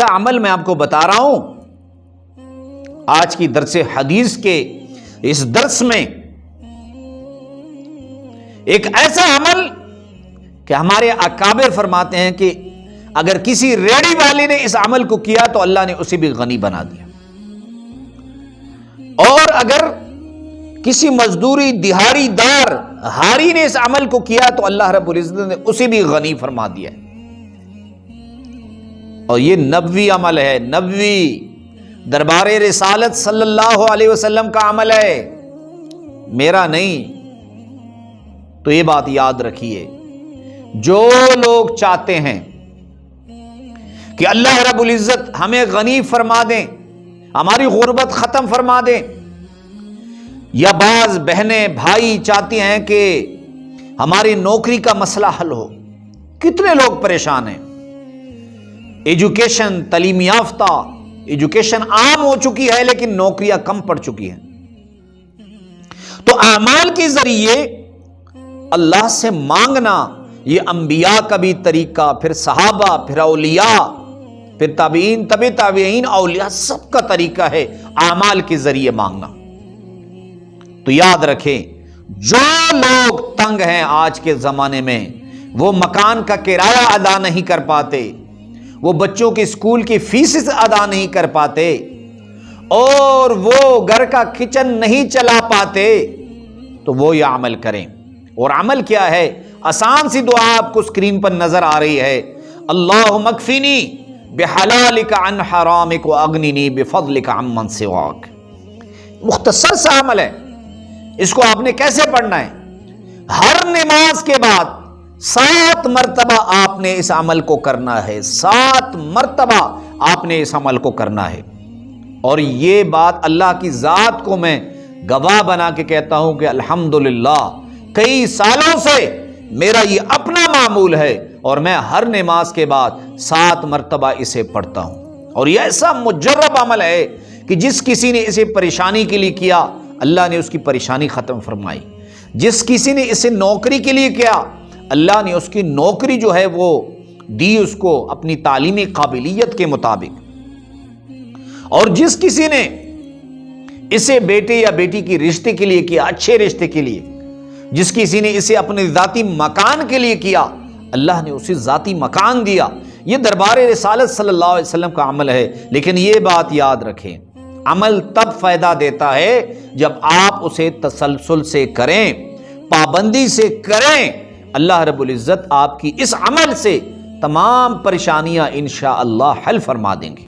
عمل میں آپ کو بتا رہا ہوں آج کی درس حدیث کے اس درس میں، ایک ایسا عمل کہ ہمارے اکابر فرماتے ہیں کہ اگر کسی ریڑھی والے نے اس عمل کو کیا تو اللہ نے اسے بھی غنی بنا دیا، اور اگر کسی مزدوری دہاڑی دار ہاری نے اس عمل کو کیا تو اللہ رب العزت نے اسے بھی غنی فرما دیا۔ اور یہ نبوی عمل ہے، نبوی دربار رسالت صلی اللہ علیہ وسلم کا عمل ہے، میرا نہیں۔ تو یہ بات یاد رکھیے، جو لوگ چاہتے ہیں کہ اللہ رب العزت ہمیں غنی فرما دیں، ہماری غربت ختم فرما دیں، یا بعض بہنیں بھائی چاہتے ہیں کہ ہماری نوکری کا مسئلہ حل ہو، کتنے لوگ پریشان ہیں، ایجوکیشن، تعلیم یافتہ ایجوکیشن عام ہو چکی ہے لیکن نوکریاں کم پڑ چکی ہیں۔ تو اعمال کے ذریعے اللہ سے مانگنا یہ انبیاء کا بھی طریقہ، پھر صحابہ، پھر اولیاء، پھر تابعین، تبع تابعین، اولیاء، سب کا طریقہ ہے اعمال کے ذریعے مانگنا۔ تو یاد رکھیں، جو لوگ تنگ ہیں آج کے زمانے میں، وہ مکان کا کرایہ ادا نہیں کر پاتے، وہ بچوں کی اسکول کی فیس ادا نہیں کر پاتے، اور وہ گھر کا کچن نہیں چلا پاتے، تو وہ یہ عمل کریں۔ اور عمل کیا ہے؟ آسان سی دعا آپ کو اسکرین پر نظر آ رہی ہے، اللہم اکفینی بحلالک عن حرامک واغننی بفضلک عمن سواک۔ مختصر سا عمل ہے، اس کو آپ نے کیسے پڑھنا ہے؟ ہر نماز کے بعد 7 مرتبہ آپ نے اس عمل کو کرنا ہے، 7 مرتبہ آپ نے اس عمل کو کرنا ہے۔ اور یہ بات اللہ کی ذات کو میں گواہ بنا کے کہتا ہوں کہ الحمدللہ کئی سالوں سے میرا یہ اپنا معمول ہے، اور میں ہر نماز کے بعد 7 مرتبہ اسے پڑھتا ہوں۔ اور یہ ایسا مجرب عمل ہے کہ جس کسی نے اسے پریشانی کے لیے کیا، اللہ نے اس کی پریشانی ختم فرمائی۔ جس کسی نے اسے نوکری کے لیے کیا، اللہ نے اس کی نوکری جو ہے وہ دی اس کو اپنی تعلیمی قابلیت کے مطابق۔ اور جس کسی نے اسے بیٹے یا بیٹی کی رشتے کے لیے کیا، اچھے رشتے کے لیے، جس کسی نے اسے اپنے ذاتی مکان کے لیے کیا، اللہ نے اسے ذاتی مکان دیا۔ یہ دربار رسالت صلی اللہ علیہ وسلم کا عمل ہے۔ لیکن یہ بات یاد رکھیں، عمل تب فائدہ دیتا ہے جب آپ اسے تسلسل سے کریں، پابندی سے کریں۔ اللہ رب العزت آپ کی اس عمل سے تمام پریشانیاں انشاءاللہ حل فرما دیں گے۔